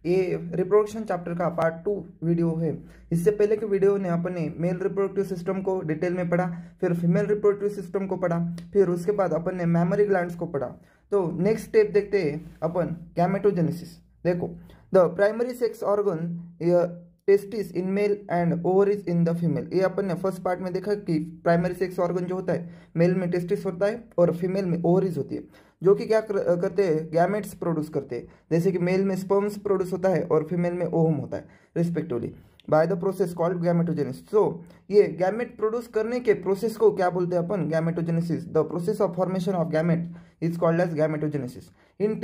ये reproduction chapter का part 2 video है। इससे पहले के वीडियो ने अपने मेल रिप्रोडक्टिव सिस्टम को डिटेल में पढ़ा, फिर फीमेल रिप्रोडक्टिव सिस्टम को पढ़ा, फिर उसके बाद अपन ने मैमरी ग्लैंड्स को पढ़ा। तो नेक्स्ट स्टेप देखते हैं अपन गैमेटोजेनेसिस। देखो, the primary sex organ testis in male and ovaries in the female. ये अपन ने फर्स्ट पार्ट में देखा कि प्राइमरी सेक्स ऑर्गन जो होता है मेल में टेस्टिस होता है और फीमेल में ओवरीज होती है, जो कि क्या करते हैं, गैमेट्स प्रोड्यूस करते हैं। जैसे कि मेल में स्पर्म्स प्रोड्यूस होता है और फीमेल में ओवम होता है respectively, bye the process called gametogenesis. तो ये गैमेट प्रोड्यूस करने के प्रोसेस को क्या बोलते हैं अपन, gametogenesis. The process of formation of gamete is called as gametogenesis. In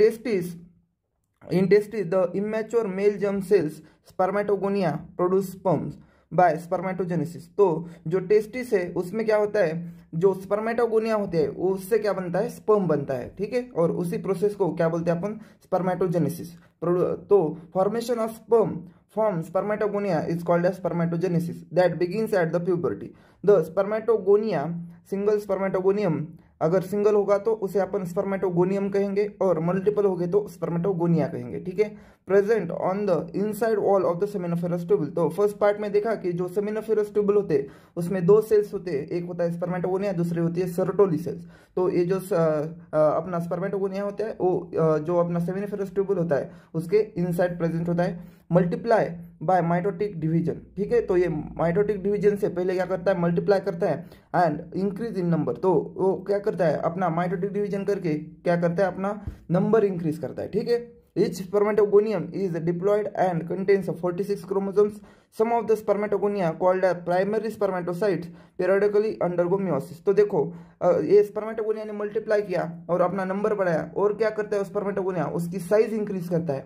testis, the immature male germ cells spermatogonia produce sperms by spermatogenesis। तो जो टेस्टिस है उसमें क्या होता है, जो स्पर्मेटोगोनिया होते हैं उससे क्या बनता है, स्पर्म बनता है, ठीक है। और उसी प्रोसेस को क्या बोलते हैं अपन, स्पर्मेटोजेनेसिस। तो formation of sperm from spermatogonia is called as spermatogenesis that begins at the puberty। the spermatogonia, single spermatogonium, अगर सिंगल होगा तो उसे अपन स्पर्मेटोगोनियम कहेंगे और मल्टीपल हो गए तो स्पर्मेटोगोनिया कहेंगे, ठीक है। Present on the inside wall of the seminiferous tubule. तो फर्स्ट पार्ट में देखा कि जो सेमिनिफेरस ट्यूबल होते हैं उसमें दो सेल्स होते हैं, एक होता है स्पर्मेटोगोनिया, दूसरी होती है सर्टोली सेल्स। तो ये जो अपना स्पर्मेटोगोनिया होता है वो जो अपना सेमिनिफेरस ट्यूबल होता है उसके इनसाइड प्रेजेंट होता है। मल्टीप्लाई बाय माइटोटिक डिवीजन, ठीक है। तो ये माइटोटिक डिवीजन से पहले क्या करता है, मल्टीप्लाई करता है एंड इंक्रीज इन नंबर। तो वो क्या करता है, अपना माइटोटिक डिवीजन करके क्या करता है, अपना नंबर इंक्रीज करता है, ठीक है। Each spermatogonium is diploid and contains 46 chromosomes. Some of the spermatogonia called as primary spermatocytes periodically undergo meiosis। तो देखो, ये स्पर्मेटोगोनिया ने मल्टीप्लाई किया और अपना नंबर बढ़ाया, और क्या करता है स्पर्मेटोगोनिया, उसकी साइज इंक्रीज करता है।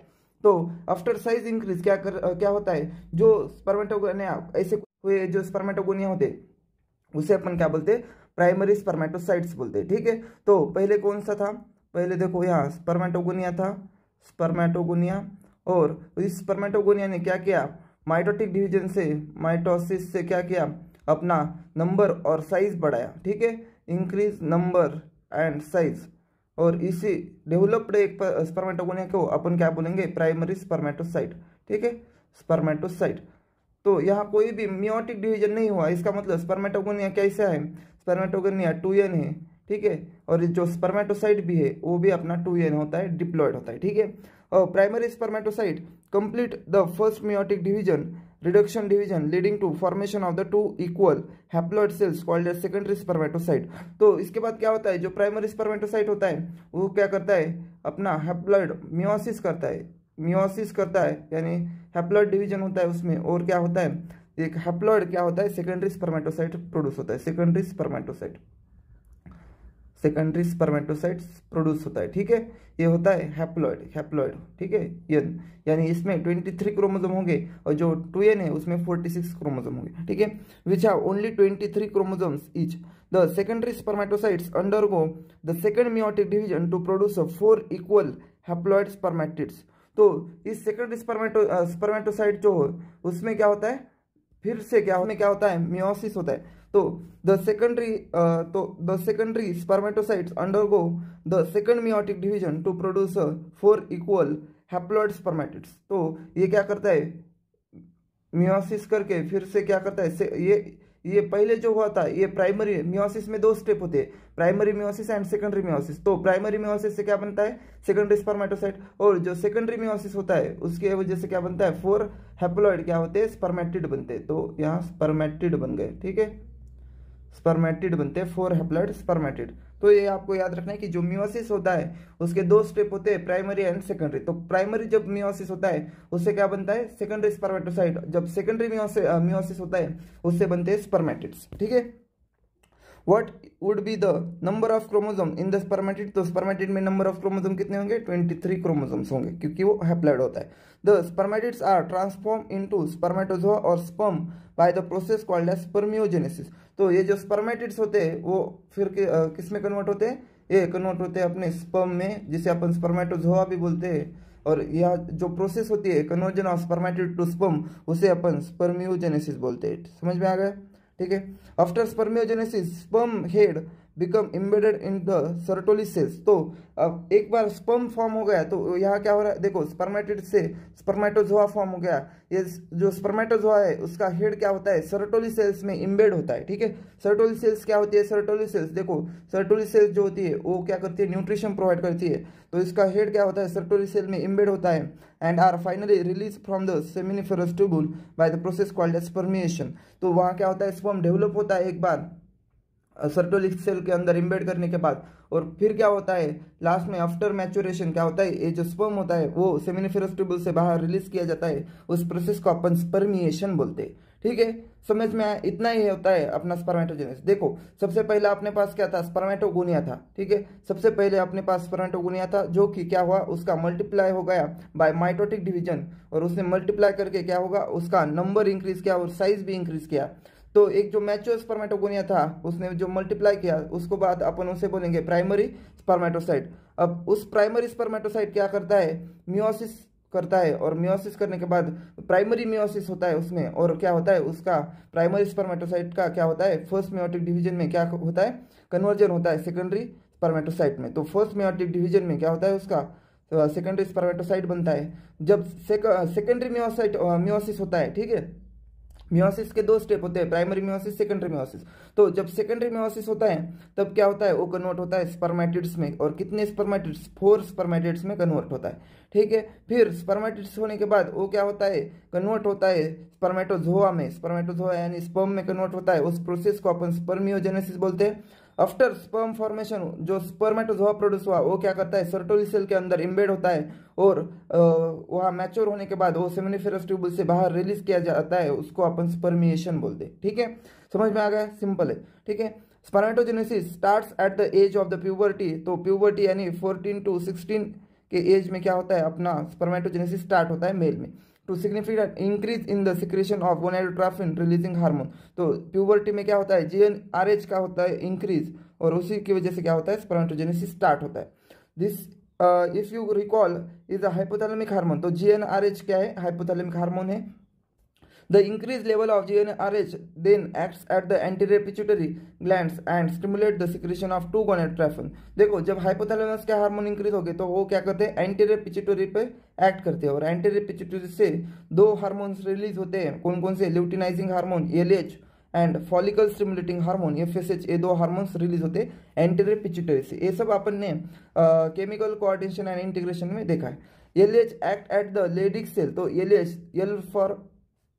तो आफ्टर साइज इंक्रीज क्या होता है, जो स्पर्मेटोगोनिया ऐसे हुए जो स्पर्मेटोगोनिया होते उसे अपन क्या बोलते हैं, प्राइमरी स्पर्मेटोसाइट्स बोलते हैं, ठीक है। तो पहले कौन सा था, पहले देखो यहाँ स्पर्मेटोगोनिया था, स्पर्मेटोगोनिया। और इस स्पर्मेटोगोनिया ने क्या किया, माइटोटिक डिवीजन से, माइटोसिस से क्या किया, अपना नंबर और साइज बढ़ाया, ठीक है। इंक्रीज नंबर एंड साइज, और इसी डेवलप्ड एक स्पर्मेटोगोनिया को अपन क्या बोलेंगे, प्राइमरी स्पर्मेटोसाइट, ठीक है, स्पर्मेटोसाइट। तो यहाँ कोई भी मियोटिक डिवीजन नहीं हुआ, इसका मतलब स्पर्मेटोगोनिया कैसा है, स्पर्मेटोगोनिया 2n है, ठीक है। और जो स्पर्मेटोसाइट भी है वो भी अपना 2n होता है, डिप्लॉयड होता है, ठीक है। और primary spermatocyte complete the first meiotic division, reduction division leading to formation of the two equal haploid cells called as secondary spermatocyte. तो इसके बाद क्या होता है, जो प्राइमरी स्पर्मेटोसाइट होता है वो क्या करता है, अपना हैप्लॉइड मियोसिस करता है, मियोसिस करता है, यानी हैप्लॉइड डिवीजन होता है उसमें, और क्या होता है, एक हैप्लॉइड क्या होता है, सेकेंडरी स्पर्मेटोसाइट प्रोड्यूस होता है, secondary spermatocyte, secondary spermatocytes produce होता है, ठीक है। ये होता है हैप्लॉइड, हैप्लॉइड, ठीक है, यानी इसमें 23 क्रोमोसोम होंगे और जो 2n है उसमें 46 क्रोमोसोम होंगे, ठीक है, which have only 23 chromosomes each. The secondary spermatocytes undergo the second meiotic division to produce 4 equal haploid spermatids. तो इस सेकेंडरी स्पर्मेटोसाइट जो हो उसमें क्या होता है, फिर से क्या होता है, मियोसिस होता है। तो the secondary spermatocytes undergo the second meiotic division to produce 4 equal haploid spermatids. तो ये क्या करता है, मियोसिस करके फिर से क्या करता है, ये पहले जो हुआ था, ये प्राइमरी मियोसिस में 2 स्टेप होते हैं, primary meiosis and secondary meiosis. तो प्राइमरी मियोसिस से क्या बनता है, सेकेंडरी स्पर्मेटोसाइट, और जो सेकेंडरी मियोसिस होता है उसके वजह से क्या बनता है, 4 हैप्लॉइड क्या होते हैं, स्पर्मेटिड बनते हैं। तो यहाँ स्पर्मेटिड बन गए, ठीक है, स्पर्मेटिड बनते हैं, 4 हैप्लॉइड स्पर्मेटिड। तो ये आपको याद रखना है कि जो मियोसिस होता है उसके 2 स्टेप होते हैं, प्राइमरी एंड सेकेंडरी। तो प्राइमरी जब मियोसिस होता है उससे क्या बनता है, सेकेंडरी स्पर्मेटोसाइट। जब सेकेंडरी मियोसिस होता है उससे बनते हैं स्पर्मेटिड्स, ठीक है। What would be the number of chromosome in the spermatid? तो spermatid में नंबर ऑफ क्रोमोसोम कितने होंगे, 23 क्रोमोसोम्स होंगे, क्योंकि वो हैप्लॉइड होता है। The spermatids are transformed into spermatozoa or sperm by the process called as spermiogenesis। तो ये जो spermatids होते हैं वो फिर किस में कन्वर्ट होते हैं, ये कन्वर्ट होते हैं अपने स्पर्म में, जिसे अपन स्पर्मेटोजोआ भी बोलते हैं। और यह जो प्रोसेस होती है conversion of spermatid to sperm, उसे अपन स्पर्मियोजेनेसिस बोलते हैं। समझ में आ गया, ठीक है। After spermiogenesis sperm head become embedded in the Sertoli cells. तो अब एक बार स्पर्म फॉर्म हो गया तो यहाँ क्या हो रहा है, देखो स्पर्मेटिड से स्पर्मेटोजोआ फॉर्म हो गया। ये जो स्पर्मेटोजोआ है उसका हेड क्या होता है, सर्टोली सेल्स में इम्बेड होता है। ठीक है, सर्टोली सेल्स क्या होती है, सर्टोली सेल्स देखो सर्टोली सेल्स जो होती है वो क्या करती है, न्यूट्रिशन प्रोवाइड करती है। तो इसका हेड क्या होता है, सर्टोली सेल में इम्बेड होता है and are finally release from the seminiferous tubule by the process called as spermiation. तो वहाँ क्या होता है, स्पर्म डेवलप होता है एक बार सर्टोलिक सेल के अंदर इम्बेड करने के बाद, और फिर क्या होता है लास्ट में आफ्टर मैच्योरेशन क्या होता है, ये जो स्पर्म होता है वो सेमिनिफेरस ट्यूबुल से बाहर रिलीज किया जाता है। उस प्रोसेस को अपन स्पर्मिएशन बोलते हैं। ठीक है, समझ में आया, इतना ही होता है अपना स्पर्मेटोजेनेसिस। देखो सबसे पहले अपने पास क्या था, स्पर्मेटोगोनिया था। ठीक है, सबसे पहले अपने पास स्पर्मेटोगोनिया था जो कि क्या हुआ, उसका मल्टीप्लाई हो गया बाय माइटोटिक डिवीजन, और उसने मल्टीप्लाई करके क्या होगा, उसका नंबर इंक्रीज किया और साइज भी इंक्रीज किया। तो एक जो मैच्योर स्पर्मेटोगोनिया था उसने जो मल्टीप्लाई किया उसको बाद अपन उसे बोलेंगे प्राइमरी स्पर्मेटोसाइट। अब उस प्राइमरी स्पर्मेटोसाइट क्या करता है, मियोसिस करता है, और मियोसिस करने के बाद प्राइमरी मियोसिस होता है उसमें, और क्या होता है उसका प्राइमरी स्पर्मेटोसाइट का क्या होता है, फर्स्ट मियोटिक डिवीजन में क्या होता है, कन्वर्जन होता है सेकेंडरी स्पर्मेटोसाइट में। तो फर्स्ट मियोटिक डिवीजन में क्या होता है उसका सेकेंडरी स्पर्मेटोसाइट बनता है। जब सेकेंडरी मियोसिस होता है, ठीक है, मियोसिस के दो स्टेप होते हैं, प्राइमरी मियोसिस सेकेंडरी मियोसिस। तो जब सेकेंडरी मियोसिस होता है तब क्या होता है, वो कन्वर्ट होता है स्पर्मेटिड्स में, और कितने स्पर्मेटिड्स, 4 स्पर्मेटिड्स में कन्वर्ट होता है। ठीक है, फिर स्पर्मेटिड्स होने के बाद वो क्या होता है, कन्वर्ट होता है स्पर्मेटोजोआ में, स्पर्मेटोजोआ यानी स्पर्म में कन्वर्ट होता है। उस प्रोसेस को अपन स्पर्मियोजेनेसिस बोलते हैं। आफ्टर स्पर्म फॉर्मेशन जो स्पर्मेटोजोआ प्रोड्यूस हुआ वो क्या करता है, सर्टोली सेल के अंदर इम्बेड होता है, और वहाँ मैच्योर होने के बाद वो सेमिनिफेरस ट्यूबुल से बाहर रिलीज किया जाता है, उसको अपन स्पर्मिएशन बोलते हैं। ठीक है, समझ में आ गया, सिंपल है। ठीक है, spermatogenesis starts at the age of the puberty. तो प्यूबर्टी यानी 14 to 16 के एज में क्या होता है, अपना स्पर्मेटोजेनेसिस स्टार्ट होता है मेल में। To significant increase in the secretion of gonadotrophin releasing hormone. तो प्यूबर्टी में क्या होता है, GnRH का होता है इंक्रीज, और उसी की वजह से क्या होता है, स्पर्मेटोजेनेसिस स्टार्ट होता है। This if you recall is a hypothalamic hormone. तो GnRH क्या है, हाइपोथैलेमिक हार्मोन है। The increased level of GnRH then acts at the anterior pituitary glands and stimulate the secretion of 2 gonadotrophin। देखो जब hypothalamus के hormone increase हो गए तो वो क्या करते हैं, एंटीरियर पिट्यूटरी पे एक्ट करते हैं, और एंटीरियर पिट्यूटरी से 2 हार्मोन्स रिलीज होते हैं। कौन कौन से, luteinizing hormone LH and follicle stimulating hormone FSH, ये 2 हार्मोन्स रिलीज होते हैं एंटीरियर पिट्यूटरी से। ये सब अपन ने केमिकल कोऑर्डिनेशन एंड इंटीग्रेशन में देखा है। LH act at the Leydig cell. तो LH,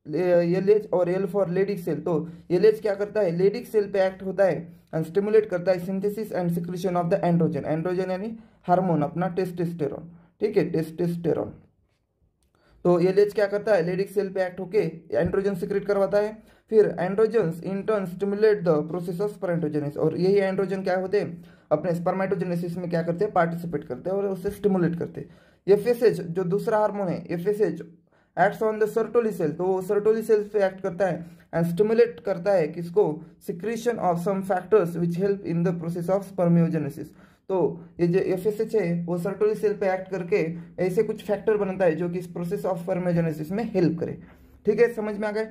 LH और L फॉर लेडिक सेल। तो LH क्या करता है, लेडिक सेल पे एक्ट होता है एंड स्टिमुलेट करता है synthesis and secretion of the androgen. Androgen यानी हार्मोन अपना टेस्टोस्टेरोन। ठीक है, टेस्टोस्टेरोन। तो LH क्या करता है, लेडिक सेल पे एक्ट होके एंड्रोजन सिक्रेट करवाता है। फिर androgens in turn stimulate the process of spermatogenesis, और यही एंड्रोजन क्या होते हैं, अपने स्पर्मेटोजेनेसिस में क्या करते हैं, पार्टिसिपेट करते हैं और उसे स्टिमुलेट करते हैं। FSH जो दूसरा हार्मोन है, FSH acts on the Sertoli cell. तो वो सर्टोली सेल पे एक्ट करता है एंड स्टिमुलेट करता है किसको, secretion of some factors which help in the process of spermiogenesis. तो ये जो FSH है वो सर्टोली सेल पे एक्ट करके ऐसे कुछ फैक्टर बनाता है जो कि इस प्रोसेस ऑफ स्पर्मियोजेनेसिस में हेल्प करे। ठीक है, समझ में आ गए।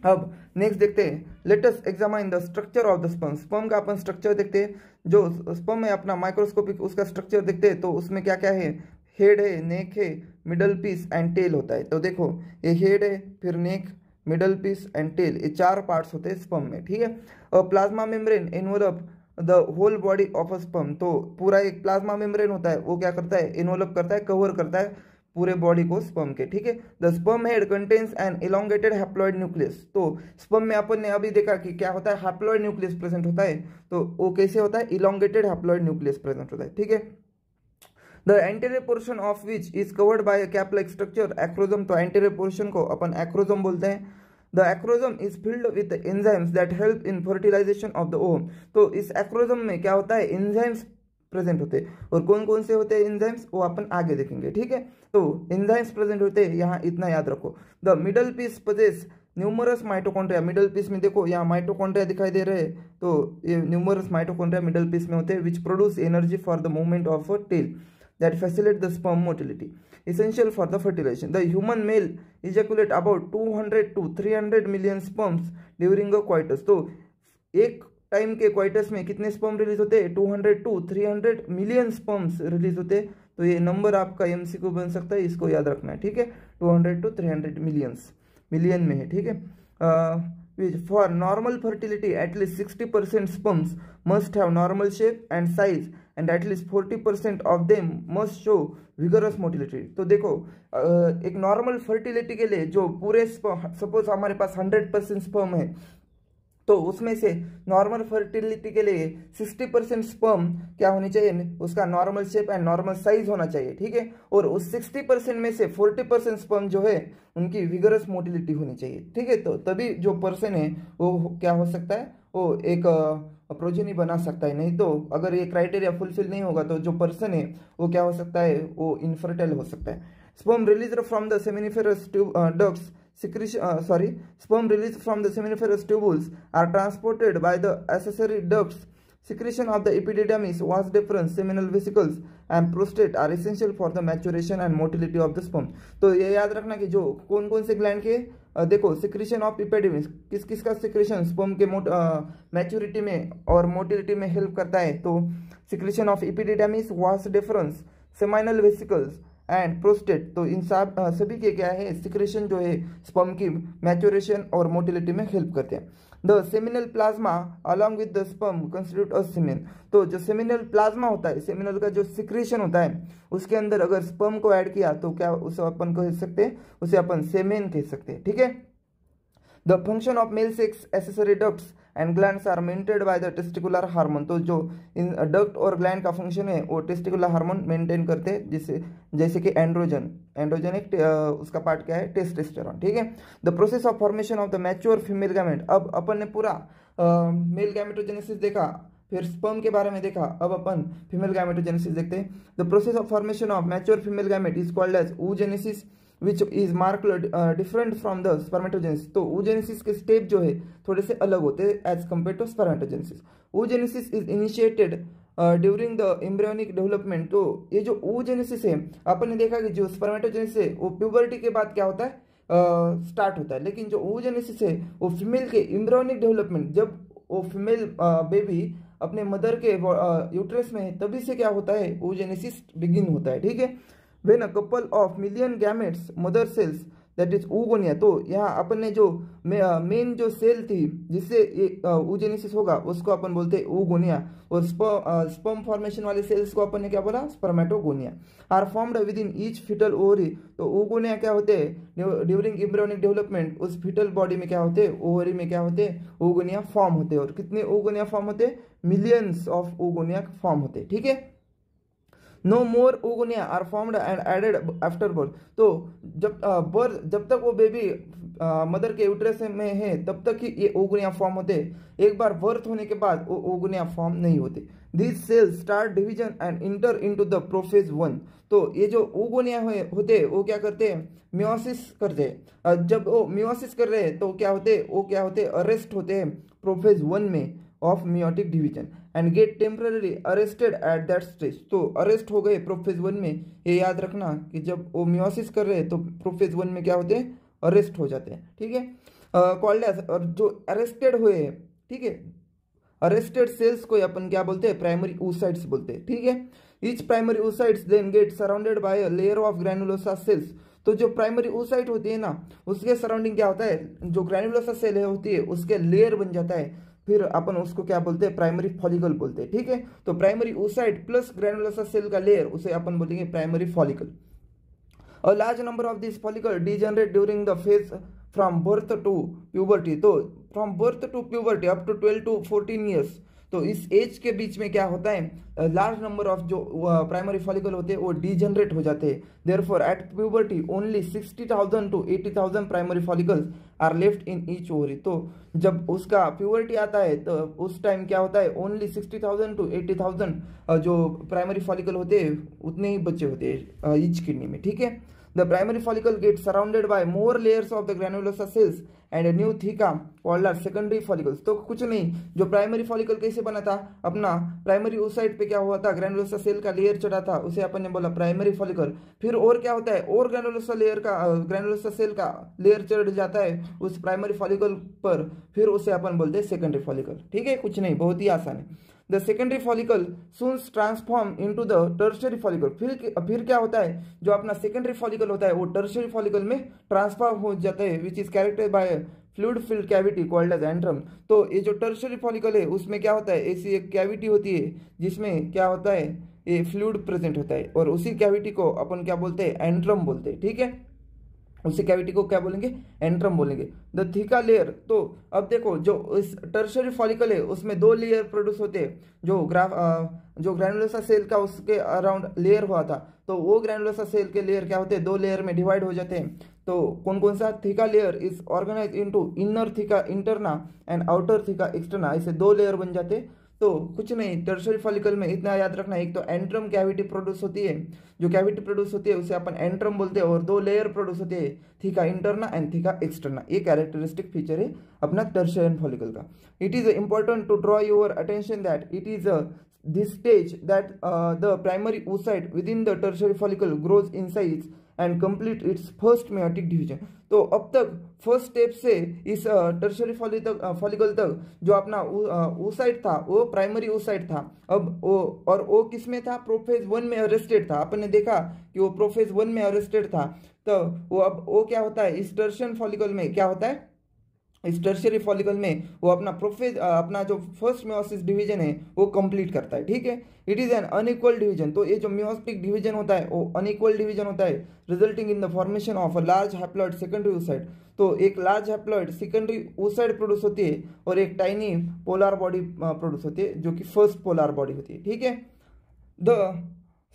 अब नेक्स्ट देखते हैं, let us examine the structure of the sperm. Sperm का अपन स्ट्रक्चर देखते हैं। जो स्पर्म है अपना माइक्रोस्कोपिक उसका स्ट्रक्चर देखते हैं। तो उसमें क्या क्या है, हेड है, नेक है, मिडल पीस एंड टेल होता है। तो देखो ये हेड है, फिर नेक, मिडल पीस एंड टेल, ये 4 पार्ट्स होते हैं स्पर्म में। ठीक है, और plasma membrane involve the whole body of a sperm. तो पूरा एक प्लाज्मा मेम्ब्रेन होता है, वो क्या करता है, इन्वॉल्व करता है, कवर करता है पूरे बॉडी को स्पर्म के। ठीक है, the sperm head contains an elongated haploid nucleus. तो स्पर्म में अपन ने अभी देखा कि क्या होता है, हैप्लॉइड न्यूक्लियस प्रेजेंट होता है। तो वो कैसे होता है, इलोंगेटेड हैप्लॉइड न्यूक्लियस प्रेजेंट होता है। ठीक है, the anterior portion of which is covered by a cap like structure, acrosome. तो एंटीरियर पोर्शन को अपन एक्रोजम बोलते हैं। The acrosome is filled with enzymes that help in fertilization of the ovum. तो इस एक्रोजम में क्या होता है, एंजाइम्स प्रेजेंट होते हैं, और कौन कौन से होते हैं एंजाइम्स वो अपन आगे देखेंगे। ठीक है, तो एंजाइम्स प्रेजेंट होते हैं, यहाँ इतना याद रखो। The middle piece possess numerous mitochondria. Middle piece में देखो यहाँ माइटोकॉन्ड्रिया दिखाई दे रहे हैं, तो ये न्यूमरस माइटोकॉन्ड्रिया मिडल पीस में होते हैं, which produce energy for the movement of a tail that facilitate the sperm motility, essential for the fertilization. The human male ejaculate about 200 to 300 million sperms during a coitus. तो एक time के coitus में कितने sperm release होते हैं? 200 to 300 million sperms release होते हैं। तो ये नंबर आपका एमसीक्यू बन सकता है, इसको याद रखना है, ठीक है। 200 to 300 मिलियन में है, ठीक है। For normal fertility at least 60% sperms must have normal shape and size and at least 40% of them must show vigorous motility. तो देखो एक नॉर्मल फर्टिलिटी के लिए जो पूरे सपोज हमारे पास 100% स्पर्म है, तो उसमें से नॉर्मल फर्टिलिटी के लिए 60% स्पर्म क्या होनी चाहिए? उसका normal shape and normal size होना चाहिए, ठीक है। और उस 60% में से 40% स्पर्म जो है उनकी विगरस मोटिलिटी होनी चाहिए, ठीक है। तो तभी जो पर्सन है वो क्या हो सकता है? वो एक प्रोजेनी बना सकता है। नहीं तो अगर ये क्राइटेरिया फुलफिल नहीं होगा तो जो पर्सन है वो क्या हो सकता है? वो इनफर्टाइल हो सकता है। Sperm released from the seminiferous ducts sperm released from the seminiferous tubules are transported by the accessory ducts. Secretion of the epididymis, vas deferens, seminal vesicles and prostate are essential for the maturation and motility of the sperm. तो ये याद रखना कि जो कौन कौन से gland के देखो सिक्रेशन ऑफ इपिडिडमिस, किस किस का सिक्रेशन स्पर्म के मैच्योरिटी में और मोटिलिटी में हेल्प करता है? तो secretion of epididymis, vas deferens, seminal vesicles and prostate. तो इन सभी के क्या है? सिक्रेशन जो है स्पर्म की मैच्योरेशन और मोटिलिटी में हेल्प करते हैं। The seminal plasma along with the sperm constitute a semen. तो जो सेमिनल प्लाज्मा होता है, सेमिनल का जो सिक्रेशन होता है, उसके अंदर अगर स्पर्म को ऐड किया तो क्या उसे अपन कह सकते हैं? उसे अपन सेमेन कह सकते हैं, ठीक है। The function of male sex accessory ducts and glands are maintained by the testicular hormone. तो जो इन डक्ट और ग्लैंड का फंक्शन है वो टेस्टिकुलर हार्मोन मेंटेन करते हैं, जैसे कि एंड्रोजन एक उसका पार्ट क्या है? टेस्टोस्टेरोन, ठीक है। The process of formation of the mature female gamete. अब अपन ने पूरा मेल गैमेटोजेनेसिस देखा, फिर स्पर्म के बारे में देखा, अब अपन फीमेल गैमेटोजेनेसिस देखते हैं। The process of formation of mature female gamete is called as oogenesis which is markedly different from the spermatogenesis। तो oogenesis के स्टेप जो है थोड़े से अलग होते हैं as compare to spermatogenesis। oogenesis is initiated during the embryonic development. तो ये जो oogenesis है, अपन ने देखा कि जो स्पर्मेटोजेनेसिस है वो प्यूबर्टी के बाद क्या होता है? स्टार्ट होता है। लेकिन जो oogenesis है वो फीमेल के एम्ब्रियोनिक डेवलपमेंट, जब वो फीमेल बेबी अपने मदर के यूट्रस में है तभी से क्या होता है? oogenesis बिगिन होता है, ठीक है। When a couple of million gametes mother cells that is oogonia। तो यहाँ अपन ने जो मेन जो सेल थी जिससे ये oogenesis होगा उसको अपन बोलते हैं oogonia, और स्पर्म फॉर्मेशन वाले सेल्स को अपन ने क्या बोला? Spermatogonia. Are formed within each fetal ovary. तो oogonia क्या होते हैं? ड्यूरिंग एम्ब्रियोनिक डेवलपमेंट उस फिटल बॉडी में क्या होते हैं? ओवरी में क्या होते हैं? oogonia फॉर्म होते हैं। और कितने oogonia फॉर्म होते हैं? मिलियंस ऑफ oogonia फॉर्म होते हैं, ठीक है। No more oogonia are formed and added after birth. तो जब तक वो बेबी मदर के यूट्रस में है तब तक ही ये oogonia फॉर्म होते हैं। एक बार बर्थ होने के बाद वो oogonia फॉर्म नहीं होते। This cells start division and enter into the prophase 1। तो ये जो oogonia होते हैं वो क्या करते हैं? मियोसिस करते हैं। जब वो मियोसिस कर रहे हैं तो क्या होते हैं? वो क्या होते हैं? अरेस्ट होते हैं प्रोफेज 1 में of meiotic division and get temporary arrested at that stage. तो अरेस्ट हो गए प्रोफेज 1 में। ये याद रखना कि जब वो मियोसिस कर रहे हैं तो प्रोफेज 1 में क्या होते हैं? अरेस्ट हो जाते हैं, ठीक है। कॉल्ड एज, और जो अरेस्टेड हुए हैं, ठीक है, अरेस्टेड सेल्स को अपन क्या बोलते हैं? प्राइमरी oocytes बोलते हैं, ठीक है। Each primary oocytes then get surrounded by a layer of granulosa cells. तो जो प्राइमरी oocyte होती है ना, उसके सराउंडिंग क्या होता है? जो ग्रैनुलोसा सेल होती है उसके लेयर बन जाता है, फिर अपन उसको क्या बोलते हैं? प्राइमरी फॉलिकल बोलते हैं, ठीक है। तो primary oocyte plus granulosa cell का लेयर, उसे अपन बोलेंगे primary follicle. A large number of these follicles degenerate during the phase from birth to puberty। तो from birth to puberty up to 12 to 14 years। तो इस एज के बीच में क्या होता है? लार्ज नंबर ऑफ जो प्राइमरी फॉलिकल होते हैं वो डिजेनरेट हो जाते हैं। Therefore at puberty only 60,000 to 80,000 primary follicles are left in each ovary. तो जब उसका प्यूबर्टी आता है तो उस टाइम क्या होता है? ओनली 60,000 to 80,000 जो प्राइमरी फॉलिकल होते हैं उतने ही बच्चे होते हैं ईच किडनी में, ठीक है। The primary follicle get surrounded by more layers of the granulosa cells and a new theca called are secondary follicles. तो कुछ नहीं, जो प्राइमरी फॉलिकल कैसे बना था, अपना प्राइमरी उस साइड पे क्या हुआ था, ग्रैन्युलोसा सेल का लेयर चढ़ा था, उसे अपन ने बोला प्राइमरी फॉलिकल। फिर और क्या होता है, और ग्रैन्युलोसा सेल का लेयर चढ़ जाता है उस प्राइमरी फॉलिकल पर, फिर उसे अपन बोलते हैं सेकेंडरी फॉलिकल। ठीक है, कुछ नहीं, बहुत ही आसान है। The secondary follicle soon transform into the tertiary follicle. फिर क्या होता है, जो अपना सेकेंडरी फॉलिकल होता है वो टर्शियरी फॉलिकल में ट्रांसफॉर्म हो जाता है, which is characterized by fluid filled cavity called as antrum. तो ये जो टर्शियरी फॉलिकल है उसमें क्या होता है, ऐसी एक कैविटी होती है जिसमें क्या होता है, ये फ्लूइड प्रेजेंट होता है, और उसी कैविटी को अपन क्या बोलते हैं, एंट्रम बोलते हैं। ठीक है, उसी कैविटी को क्या बोलेंगे, एंट्रम बोलेंगे। द थीका लेयर, तो अब देखो जो इस टर्शियरी फॉलिकल है उसमें दो लेयर प्रोड्यूस होते हैं, जो ग्रैन्युलोसा सेल का उसके अराउंड लेयर हुआ था, तो वो ग्रैन्युलोसा सेल के लेयर क्या होते हैं, दो लेयर में डिवाइड हो जाते हैं। तो कौन कौन सा, theca layer is organize into inner theca interna and outer theca externa, ऐसे दो लेयर बन जाते हैं। तो कुछ नहीं, टर्शियरी फॉलिकल में इतना याद रखना, एक तो एंट्रम कैविटी प्रोड्यूस होती है, जो कैविटी प्रोड्यूस होती है उसे अपन एंट्रम बोलते हैं, और दो लेयर प्रोड्यूस होते हैं, theca interna and theca externa. ये कैरेक्टरिस्टिक फीचर है अपना टर्शियरी फॉलिकल का। It is important to draw your attention that it is this stage that the primary oocyte within the tertiary follicle grows in size and complete its first meiotic division। तो अब तक first step से इस tertiary follicle तक जो अपना oocyte था वो प्राइमरी oocyte था। अब वो किस में था, प्रोफेज 1 में अरेस्टेड था। अपन ने देखा कि वो प्रोफेज 1 में अरेस्टेड था। तो वो क्या होता है, इस टर्शियरी फॉलिकल में क्या होता है, इस टर्शियरी फॉलिकल में वो अपना जो फर्स्ट मियोसिस डिवीजन है वो कंप्लीट करता है। ठीक है, it is an unequal division. तो ये जो मियोटिक डिवीजन होता है वो अनइक्वल डिवीजन होता है, resulting in the formation of a large haploid secondary oocyte। तो एक large haploid secondary oocyte produce होती है और एक टाइनी पोलर बॉडी प्रोड्यूस होती है, जो कि फर्स्ट पोलर बॉडी होती है। ठीक है, द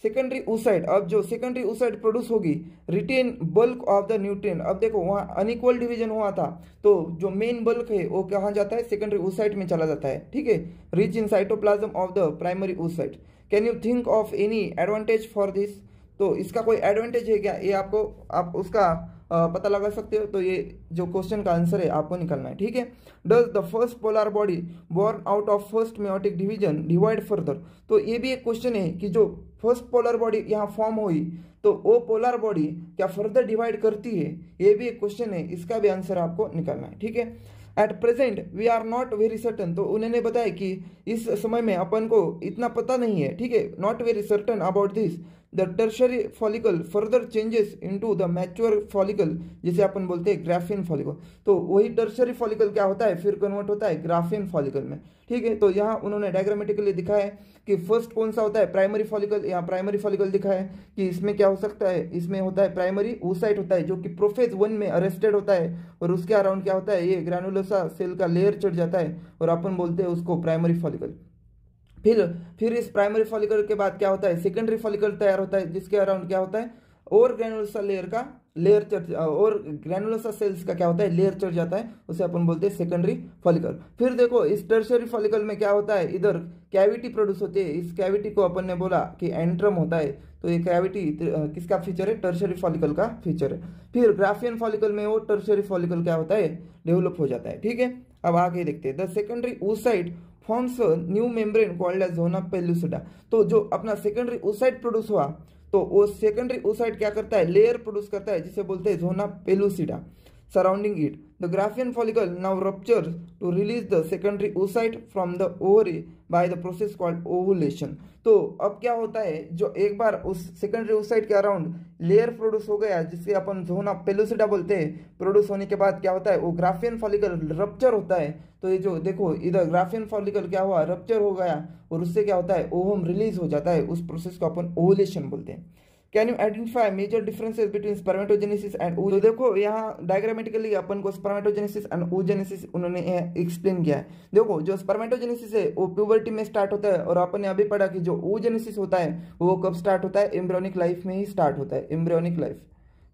सेकेंडरी oocyte, अब जो सेकेंडरी oocyte प्रोड्यूस होगी retain bulk of the nutrient. अब देखो वहाँ अनइक्वल डिवीजन हुआ था, तो जो मेन बल्क है वो कहाँ जाता है, सेकेंडरी oocyte में चला जाता है। ठीक है, rich in cytoplasm of the primary oocyte। Can you think of any advantage for this. तो इसका कोई एडवांटेज है क्या, ये आप उसका पता लगा सकते हो। तो ये जो क्वेश्चन का आंसर है आपको निकालना है। ठीक है, does the first polar body born out of first meiotic division divide further. तो ये भी एक क्वेश्चन है कि जो फर्स्ट पोलर बॉडी यहाँ फॉर्म हुई तो वो पोलर बॉडी क्या फर्दर डिवाइड करती है, ये भी एक क्वेश्चन है, इसका भी आंसर आपको निकालना है। ठीक है, at present we are not very certain. तो उन्होंने बताया कि इस समय में अपन को इतना पता नहीं है। ठीक है, not very certain about this the tertiary follicle further changes into the mature follicle, जिसे अपन बोलते हैं ग्राफियन फॉलिकल। तो वही टर्शियरी फॉलिकल क्या होता है, फिर कन्वर्ट होता है ग्राफियन फॉलिकल में। ठीक है, तो यहाँ उन्होंने डायग्रामेटिकली दिखाया है कि फर्स्ट कौन सा होता है, प्राइमरी फॉलिकल। यहाँ प्राइमरी फॉलिकल दिखा है कि इसमें क्या हो सकता है, इसमें होता है प्राइमरी oocyte होता है, जो कि प्रोफेज 1 में अरेस्टेड होता है, और उसके अराउंड क्या होता है, ये ग्रैन्युलोसा सेल का लेयर चढ़ जाता है, और अपन बोलते हैं उसको प्राइमरी फॉलिकल। फिर इस प्राइमरी फॉलिकल के बाद क्या होता है, सेकेंडरी फॉलिकल तैयार होता है, जिसके अराउंड क्या होता है, और ग्रैन्युलोसा सेल्स का क्या होता है, लेयर चढ़ जाता है, उसे अपन बोलते हैं सेकेंडरी फॉलिकल। फिर देखो इस टर्शियरी फॉलिकल में क्या होता है, इधर कैविटी प्रोड्यूस होती है, इस कैविटी को अपन ने बोला कि एंट्रम होता है। तो ये कैविटी किसका फीचर है, टर्शियरी फॉलिकल का फीचर है। फिर ग्राफियन फॉलिकल में वो टर्शियरी फॉलिकल क्या होता है, डेवलप हो जाता है। ठीक है, अब आगे देखते हैं, the secondary oocyte forms new membrane called as zona pellucida. तो जो अपना सेकेंडरी oocyte प्रोड्यूस हुआ, तो वो सेकेंडरी oocyte क्या करता है, लेयर प्रोड्यूस करता है, जिसे बोलते हैं zona pellucida surrounding it. The graafian follicle now rupture to release the secondary oocyte from the ovary by the process called ovulation. तो अब क्या होता है, जो एक बार उस सेकेंडरी oocyte के अराउंड लेयर प्रोड्यूस हो गया, जिससे अपन जोना पेलुसिडा बोलते हैं, प्रोड्यूस होने के बाद क्या होता है, वो ग्राफियन फॉलिकल रप्चर होता है। तो ये जो देखो इधर ग्राफियन फॉलिकल क्या हुआ, रप्चर हो गया, और उससे क्या होता है, ओवम रिलीज हो जाता है, उस प्रोसेस को अपन ओवुलेशन बोलते हैं। Can you identify major differences between spermatogenesis and oogenesis। तो देखो यहाँ डायग्रामेटिकली अपन को स्पर्मेटोजेनेसिस एंड oogenesis उन्होंने एक्सप्लेन किया है। देखो जो स्पर्मेटोजेनेसिस है वो प्यूबर्टी में स्टार्ट होता है, और अपन ने अभी पढ़ा कि जो oogenesis होता है वो कब स्टार्ट होता है, एम्ब्रियोनिक लाइफ में ही स्टार्ट होता है,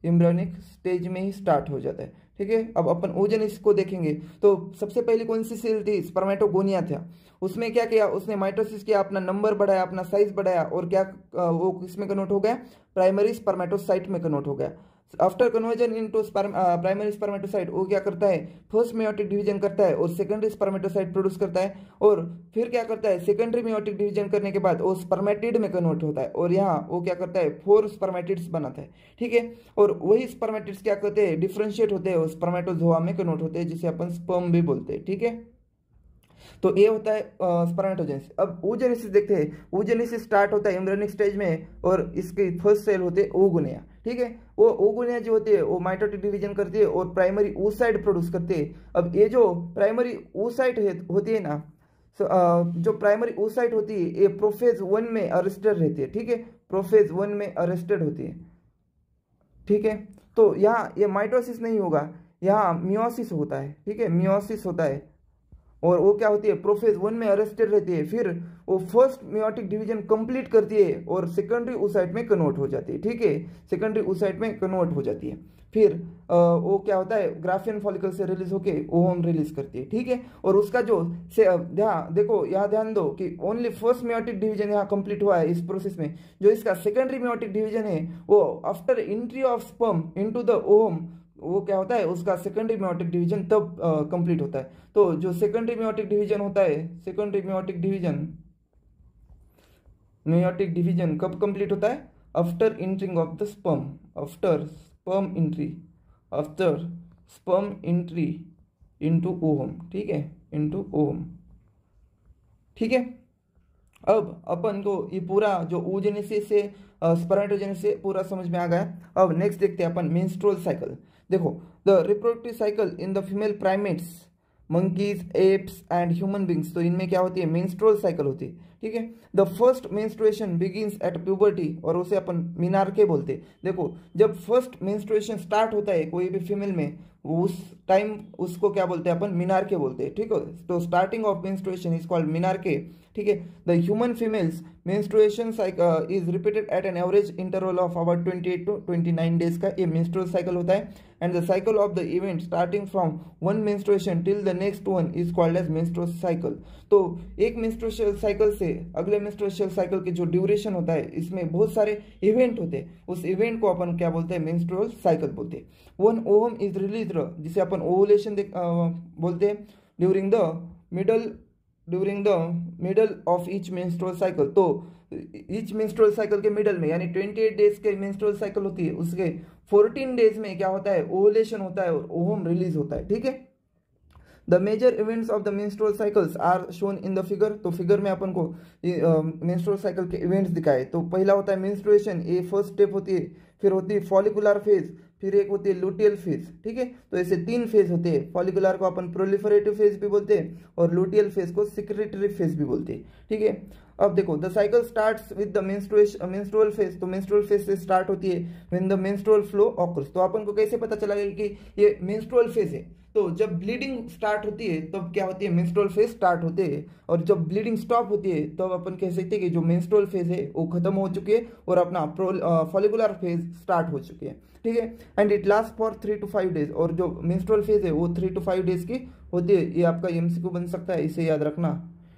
एम्ब्रियोनिक स्टेज में ही स्टार्ट हो जाता है। ठीक है, अब अपन oogenesis को देखेंगे। तो सबसे पहली कौन सी सेल थी, स्पर्मेटोगोनिया था। उसमें क्या किया, उसने माइटोसिस किया, अपना नंबर बढ़ाया, अपना साइज बढ़ाया, और क्या वो किसमें कन्वर्ट हो गया, प्राइमरी स्पर्मेटोसाइट में कन्वर्ट हो गया। After conversion into primary spermatocyte वो क्या करता है, फर्स्ट मेयोटिक डिवीजन करता है और सेकेंडरी स्पर्मेटोसाइट प्रोड्यूस करता है, और फिर क्या करता है, सेकेंडरी मेयोटिक डिवीजन करने के बाद वो स्पर्मेटिड में कन्वर्ट होता है और यहाँ वो क्या करता है, 4 स्पर्मेटिड्स बनाता है, ठीक है। और वही स्पर्मेटिड्स क्या करते हैं, डिफ्रेंशिएट होते हैं, स्पर्मेटोजोआ में कन्वर्ट होते हैं, जिसे अपन स्पर्म भी बोलते हैं, ठीक है। तो ये होता है स्पर्मेटोजेनेसिस। अब oogenesis देखते हैं। oogenesis स्टार्ट होता है एम्ब्रियोनिक स्टेज में और इसके फर्स्ट सेल होते हैं oogonia, ठीक है। वो oogonia जो होती है वो माइटोटिक डिवीजन करती है और प्राइमरी oocyte प्रोड्यूस करती है। अब ये जो प्राइमरी oocyte होती है ना, जो प्राइमरी oocyte होती है ये प्रोफेज 1 में अरेस्टेड रहती है, ठीक है, प्रोफेज 1 में अरेस्टेड होती है, ठीक है। तो यहाँ ये माइटोसिस नहीं होगा, यहाँ मियोसिस होता है, ठीक है, मियोसिस होता है और वो क्या होती है, प्रोफेज 1 में अरेस्टेड रहती है, फिर वो फर्स्ट मेयोटिक डिवीजन कंप्लीट करती है और सेकेंडरी oocyte में कन्वर्ट हो जाती है, ठीक है, सेकेंडरी oocyte में कन्वर्ट हो जाती है। फिर वो क्या होता है, ग्राफियन फॉलिकल से रिलीज होके ओवम रिलीज करती है, ठीक है। और उसका जो देखो यहाँ ध्यान दो कि ओनली फर्स्ट मेयोटिक डिवीजन यहाँ कंप्लीट हुआ है इस प्रोसेस में, जो इसका सेकेंडरी मेयोटिक डिवीजन है वो after entry of sperm into the ovum वो क्या होता है, उसका सेकेंडरी मेयोटिक डिवीजन तब कंप्लीट होता है। तो जो सेकेंडरी मेयोटिक डिवीजन होता है, सेकेंडरी मेयोटिक डिवीजन कब कंप्लीट होता है, after entering of the sperm, after sperm entry into ovum, ठीक है, इनटू ओवम, ठीक है। अब अपन को ये पूरा जो oogenesis से स्पर्मेटोजेनेसिस से पूरा समझ में आ गया। अब नेक्स्ट देखते हैं अपन मेंस्ट्रुअल साइकिल। देखो, the reproductive cycle in the female primates, monkeys, apps and human beings, तो इनमें क्या होती है, मेंस्ट्रुअल साइकिल होती है, ठीक है। The first menstruation begins at puberty और उसे अपन मिनार्के बोलते हैं। देखो, जब फर्स्ट मेंस्ट्रुएशन स्टार्ट होता है कोई भी फीमेल में, उस टाइम उसको क्या बोलते हैं अपन, मिनार्के बोलते हैं, ठीक है। तो starting of menstruation is called menarche, ठीक है। The human females menstruation cycle is repeated at an average interval of about 28 to 29 days का ये मेंस्ट्रुअल साइकिल होता है। And the cycle of the event starting from one menstruation till the next one is called as menstrual cycle. तो एक menstrual cycle से अगले menstrual cycle की जो ड्यूरेशन होता है, इसमें बहुत सारे इवेंट होते हैं, उस इवेंट को अपन क्या बोलते हैं, मेंस्ट्रुअल साइकिल बोलते हैं। वन ओवम इज रिलीज, जिसे अपन ओवुलेशन बोलते हैं, during the middle of each menstrual cycle. तो ईच मेंस्ट्रुअल साइकिल के मिडल में, यानी 28 डेज के मेंस्ट्रुअल साइकिल होती है, उसके 14 डेज में क्या होता है, ओवुलेशन होता है और ओवम रिलीज होता है, ठीक है। The major events of the menstrual cycles are shown in the figure. तो फिगर में अपन को मेंस्ट्रुअल साइकिल के इवेंट्स दिखाए। तो पहला होता है मेंस्ट्रुएशन, ये फर्स्ट स्टेप होती है, फिर होती है फॉलिकुलर फेज, फिर एक होती है लुटियल फेज, ठीक है। तो ऐसे 3 फेज होते हैं। फॉलिकुलर को अपन प्रोलिफरेटिव फेज भी बोलते हैं और लुटियल फेज को सिक्रेटरी फेज भी बोलते हैं, ठीक है। अब देखो, the cycle starts with the menstrual phase. तो मेंस्ट्रुअल फेज से स्टार्ट होती है when the menstrual flow occurs. तो अपन को कैसे पता चला कि ये मेंस्ट्रुअल फेज है, तो जब ब्लीडिंग स्टार्ट होती है तब क्या होती है, मेंस्ट्रुअल फेज स्टार्ट होते हैं, और जब ब्लीडिंग स्टॉप होती है तब अपन कह सकते हैं कि जो मेंस्ट्रुअल फेज है वो खत्म हो चुकी है और अपना फॉलिकुलर फेज स्टार्ट हो चुकी है, ठीक है। And it last for 3 to 5 days. और जो मेंस्ट्रुअल फेज है वो 3 to 5 डेज की होती है। ये आपका एमसीक्यू बन सकता है, इसे याद रखना,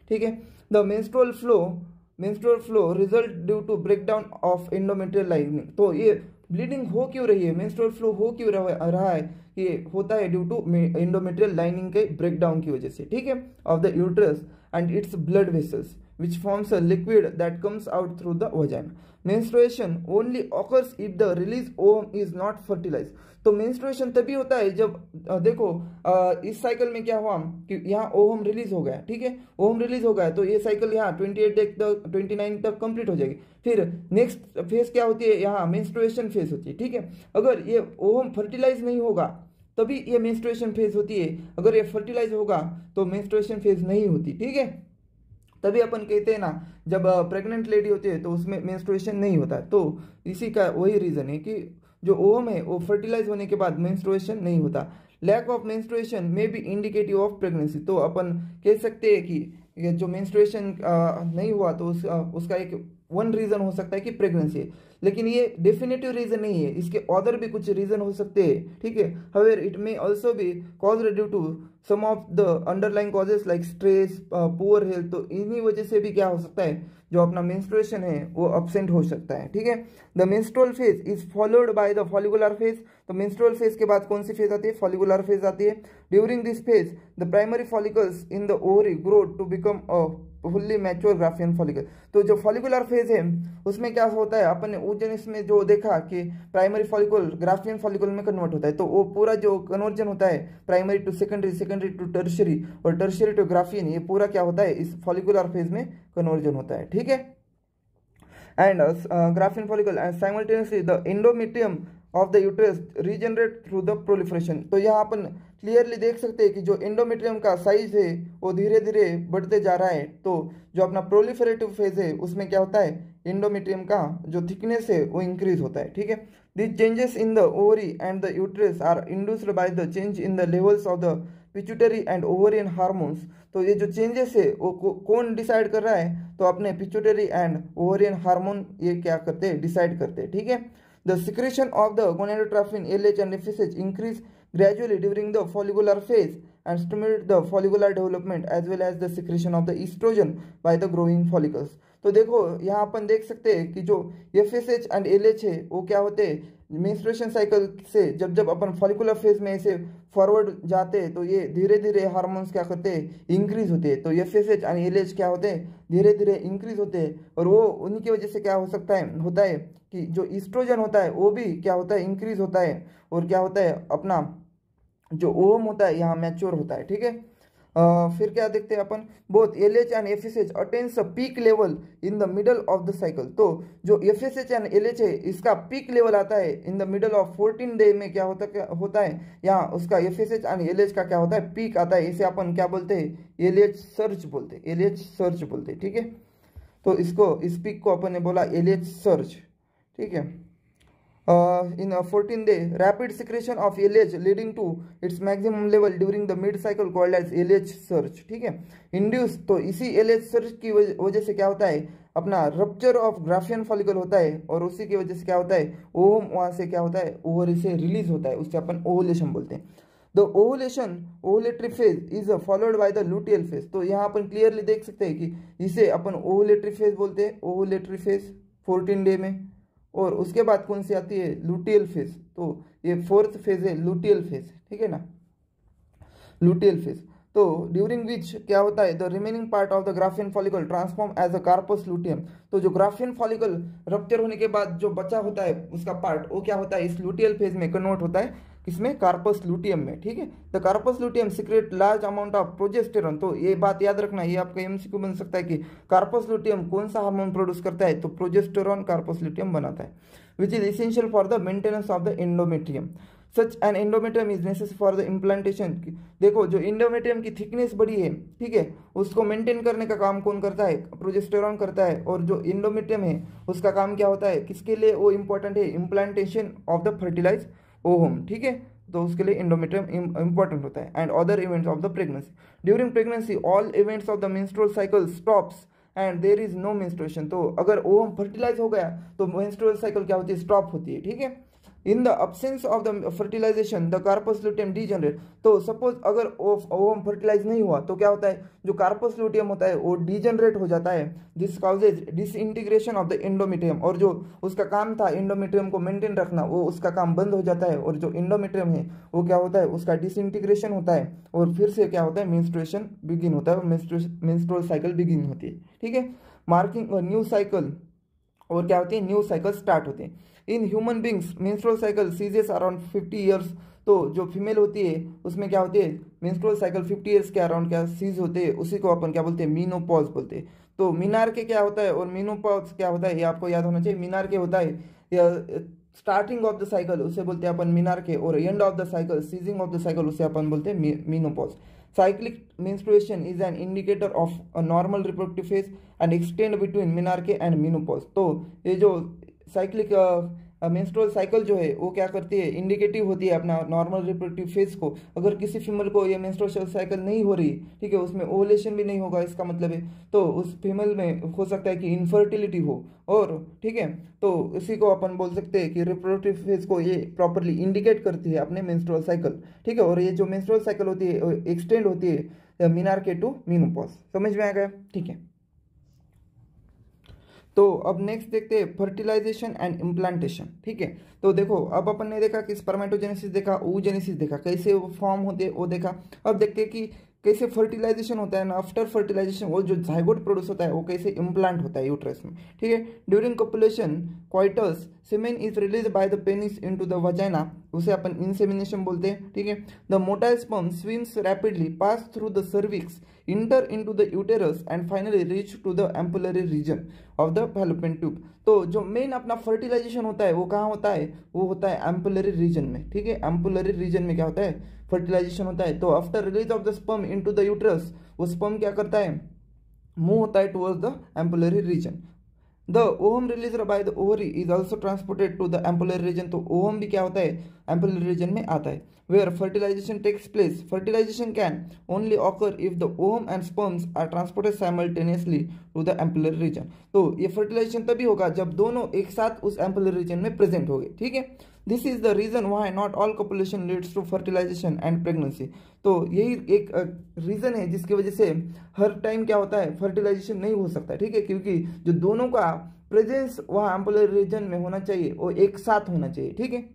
ठीक है। The menstrual flow result due to breakdown of endometrial lining. तो ये ब्लीडिंग हो क्यों रही है, मेंस्ट्रुअल फ्लो हो क्यों रहा है, ये होता है ड्यू टू एंडोमेट्रियल लाइनिंग के ब्रेकडाउन की वजह से, ठीक है, of the uterus and its blood vessels which forms a liquid that comes out through the vagina. Menstruation only occurs if the released ovum is not fertilized. तो menstruation तभी होता है जब देखो इस साइकिल में क्या हुआ कि यहाँ ओवम रिलीज हो गया, ठीक है, ओवम रिलीज हो गया, तो ये साइकिल यहाँ 28 तक 29 तक कंप्लीट हो जाएगी। फिर नेक्स्ट फेज क्या होती है, यहाँ मेंस्ट्रुएशन फेज होती है, ठीक है। अगर ये ओवम फर्टिलाइज नहीं होगा तभी ये मेंस्ट्रुएशन फेज होती है, अगर ये फर्टिलाइज होगा तो मेंस्ट्रुएशन फेज नहीं होती, ठीक है। तभी अपन कहते हैं ना, जब प्रेग्नेंट लेडी होती है तो उसमें मेंस्ट्रुएशन नहीं होता है। तो इसी का वही रीजन है कि जो ओवम है वो फर्टिलाइज होने के बाद मेंस्ट्रुएशन नहीं होता। Lack of menstruation may be indicative of pregnancy. तो अपन कह सकते हैं कि जो मेंस्ट्रुएशन नहीं हुआ तो उसका एक वन रीजन हो सकता है कि प्रेगनेंसी है, लेकिन ये डेफिनेटिव रीजन नहीं है, इसके अदर भी कुछ रीजन हो सकते हैं, ठीक है। However it may also be caused due to some of the underlying causes like stress, poor health. तो इन्हीं वजह से भी क्या हो सकता है, जो अपना मेंस्ट्रुएशन है वो अब्सेंट हो सकता है, ठीक है। The menstrual phase is followed by the follicular phase. तो मेंस्ट्रुअल फेज के बाद कौन सी फेज आती है, फॉलिकुलर फेज आती है। During this phase the primary follicles in the ovary grow to become a fully mature graafian follicle. तो जो फॉलिकुलर फेज है उसमें क्या होता है, अपन ने ऊजनिस में जो देखा कि प्राइमरी फॉलिकल ग्राफियन फॉलिकल में कन्वर्ट होता है, तो वो पूरा जो कन्वर्जन होता है primary to secondary, secondary to tertiary और टर्शियरी टू ग्राफियन, ये पूरा क्या होता है इस फॉलिकुलर फेज में कन्वर्जन होता है, ठीक है। And Graafian follicle and simultaneously the endometrium of the uterus regenerate through the proliferation. तो यहाँ अपन क्लियरली देख सकते हैं कि जो एंडोमेट्रियम का साइज है वो धीरे धीरे बढ़ते जा रहा है। तो जो अपना प्रोलिफरेटिव फेज है उसमें क्या होता है, एंडोमेट्रियम का जो थिकनेस है वो इंक्रीज होता है, ठीक है। This changes in the ovary and the uterus are induced by the change in the levels of the pituitary and ovarian hormones. तो ये जो चेंजेस है वो कौन डिसाइड कर रहा है, तो अपने पिट्यूटरी एंड ओवरियन हार्मोन ये क्या करते हैं, डिसाइड करते हैं, ठीक है। The secretion of the gonadotrophin LH and FSH increase gradually during the follicular phase and stimulate the follicular development as well as the secretion of the estrogen by the growing follicles। तो देखो यहाँ अपन देख सकते हैं कि जो FSH and LH है वो क्या होते हैं, मेंस्ट्रुएशन साइकिल से जब जब अपन फॉलिकुलर फेज में ऐसे फॉरवर्ड जाते हैं तो ये धीरे धीरे हार्मोन्स क्या करते हैं, इंक्रीज होते हैं। तो FSH और LH क्या होते हैं, धीरे धीरे इंक्रीज होते हैं, और वो उन्हीं की वजह से क्या हो सकता है, होता है कि जो ईस्ट्रोजन होता है वो भी क्या होता है, इंक्रीज होता है, और क्या होता है अपना जो ओवम होता है यहाँ मैच्योर होता है, ठीक है। फिर क्या देखते हैं अपन, both LH and FSH attains a peak level in the middle of the cycle. तो जो FSH एंड LH है इसका पीक लेवल आता है in the middle of 14 day में, क्या होता है यहाँ उसका FSH एंड LH का क्या होता है, पीक आता है। इसे अपन क्या बोलते हैं, LH सर्ज बोलते हैं, LH सर्ज बोलते हैं, ठीक है। तो इसको इस पीक को अपन ने बोला LH सर्ज, ठीक है। in a 14 day rapid secretion of LH leading to its maximum level during the mid cycle called as LH surge, ठीक है। इंड्यूस, तो इसी LH सर्ज की वजह से क्या होता है, अपना रप्चर ऑफ ग्राफियन फॉलिकल होता है, और उसी की वजह से क्या होता है, ओवम वहाँ से क्या होता है, ओवरी से रिलीज होता है, उससे अपन ओवुलेशन बोलते हैं। The ovulatory phase is followed by the luteal phase. तो यहाँ अपन क्लियरली देख सकते हैं कि इसे अपन ओवुलेटरी फेज बोलते हैं, ओवुलेटरी फेज 14 डे में, और उसके बाद कौन सी आती है, लुटियल फेज। तो ये फोर्थ फेज है लुटियल फेज, ठीक है ना, लुटियल फेज। तो ड्यूरिंग विच क्या होता है, the remaining part of the graafian follicle transform as a corpus luteum. तो जो ग्राफियन फॉलिकल रप्चर होने के बाद जो बचा होता है उसका पार्ट, वो क्या होता है, इस लुटियल फेज में कन्वर्ट होता है, किसमें, कार्पस लुटियम में, ठीक है। The corpus luteum secrete large amount of progesterone. तो ये बात याद रखना, ये आपका MCQ बन सकता है कि कार्पस लुटियम कौन सा हार्मोन प्रोड्यूस करता है, तो प्रोजेस्टेरॉन कार्पस लुटियम बनाता है, which is essential for the maintenance of the endometrium. Such an endometrium is necessary for the implantation. देखो जो एंडोमेट्रियम की थिकनेस बड़ी है, ठीक है, उसको मेंटेन करने का काम कौन करता है, प्रोजेस्टेरॉन करता है। और जो एंडोमेट्रियम है उसका काम क्या होता है, किसके लिए वो इंपॉर्टेंट है, implantation of the fertilize ovum, ठीक है। तो उसके लिए एंडोमेट्रियम इंपॉर्टेंट होता है। And other events of the pregnancy, during pregnancy all events of the menstrual cycle stops and there is no menstruation. तो अगर ओवम फर्टिलाइज हो गया तो मेंस्ट्रुअल साइकिल क्या होती है, स्टॉप होती है, ठीक है। In the absence of the fertilization the corpus luteum degenerate. तो सपोज अगर ओवम फर्टिलाइज नहीं हुआ तो क्या होता है, जो कार्पस लुटियम होता है वो डीजनरेट हो जाता है। This causes disintegration of the endometrium, और जो उसका काम था एंडोमेट्रियम को मेंटेन रखना वो उसका काम बंद हो जाता है, और जो एंडोमेट्रियम है वो क्या होता है, उसका डिसइंटीग्रेशन होता है, और फिर से क्या होता है, मेंस्ट्रुएशन बिगिन होता है, और मेंस्ट्रुअल साइकिल बिगिन होती है, ठीक है। मार्किंग न्यू साइकिल, और क्या होती है, न्यू साइकिल स्टार्ट होते हैं। In human beings menstrual cycle ceases around 50 years. तो जो फीमेल होती है उसमें क्या होती है, मेंस्ट्रुअल साइकिल 50 ईयर्स के अराउंड क्या सीज होते हैं, उसी को अपन क्या बोलते हैं, मीनोपॉज बोलते हैं। तो मीनार के क्या होता है और मीनोपॉज क्या होता है, ये आपको याद होना चाहिए। मीनार के होता है स्टार्टिंग ऑफ द साइकिल, उसे बोलते हैं अपन मीनार के, और end of the cycle, ceasing of the cycle, उसे अपन बोलते हैं menopause. Cyclic menstruation is an indicator of a normal reproductive phase and extend between menarche and menopause। तो ये जो साइक्लिक मेंस्ट्रुअल साइकिल जो है वो क्या करती है, इंडिकेटिव होती है अपना नॉर्मल रिप्रोडक्टिव फेज को। अगर किसी फीमेल को ये मेंस्ट्रुअल साइकिल नहीं हो रही, ठीक है, उसमें ओवुलेशन भी नहीं होगा, इसका मतलब है तो उस फीमेल में हो सकता है कि इनफर्टिलिटी हो, और ठीक है, तो इसी को अपन बोल सकते हैं कि रिप्रोडक्टिव फेज को ये प्रॉपरली इंडिकेट करती है अपने मेंस्ट्रुअल साइकिल, ठीक है। और ये जो मेंस्ट्रुअल साइकिल होती है एक्सटेंड होती है मीनार्के टू मेनोपॉज। समझ में आ गया, ठीक है। तो अब नेक्स्ट देखते हैं फर्टिलाइजेशन एंड इम्प्लांटेशन, ठीक है। तो देखो अब अपन ने देखा कि स्पर्मेटोजेनेसिस देखा, oogenesis देखा, कैसे वो फॉर्म होते हैं वो देखा। अब देखते हैं कि कैसे फर्टिलाइजेशन होता है ना, आफ्टर फर्टिलाइजेशन वो जो जाइगोट प्रोड्यूस होता है वो कैसे इम्प्लांट होता है यूट्रस में, ठीक है। During copulation coitus semen is release by the penis into the vagina, उसे अपन इंसेमिनेशन बोलते हैं, ठीक है। The motile sperm swims rapidly pass through the cervix enter into the uterus and finally reach to the ampullary region of the fallopian tube. तो जो main अपना fertilisation होता है वो कहाँ होता है, वो होता है एम्पुलरी रीजन में, ठीक है। एम्पुलरी रीजन में क्या होता है, फर्टिलाइजेशन होता है। तो after release of the sperm into the uterus, वो स्पर्म क्या करता है, मूव होता है towards the ampullary region. The ovum release by the ovary is also transported to the ampullary region, तो ओवम भी क्या होता है, एम्पुलरी रीजन में आता है। Where fertilization takes place, fertilization can only occur if the ovum and sperms are transported simultaneously to the ampullary region. तो ये फर्टिलाइजेशन तभी होगा जब दोनों एक साथ उस एम्पुलरी रीजन में प्रेजेंट हो गए, ठीक है। This is the reason why not all copulation leads to fertilization and pregnancy. तो यही एक रीजन है जिसकी वजह से हर टाइम क्या होता है, फर्टिलाइजेशन नहीं हो सकता, ठीक है, क्योंकि जो दोनों का प्रेजेंस वहाँ एम्पुलरी रीजन में होना चाहिए, वो एक साथ होना चाहिए, ठीक है।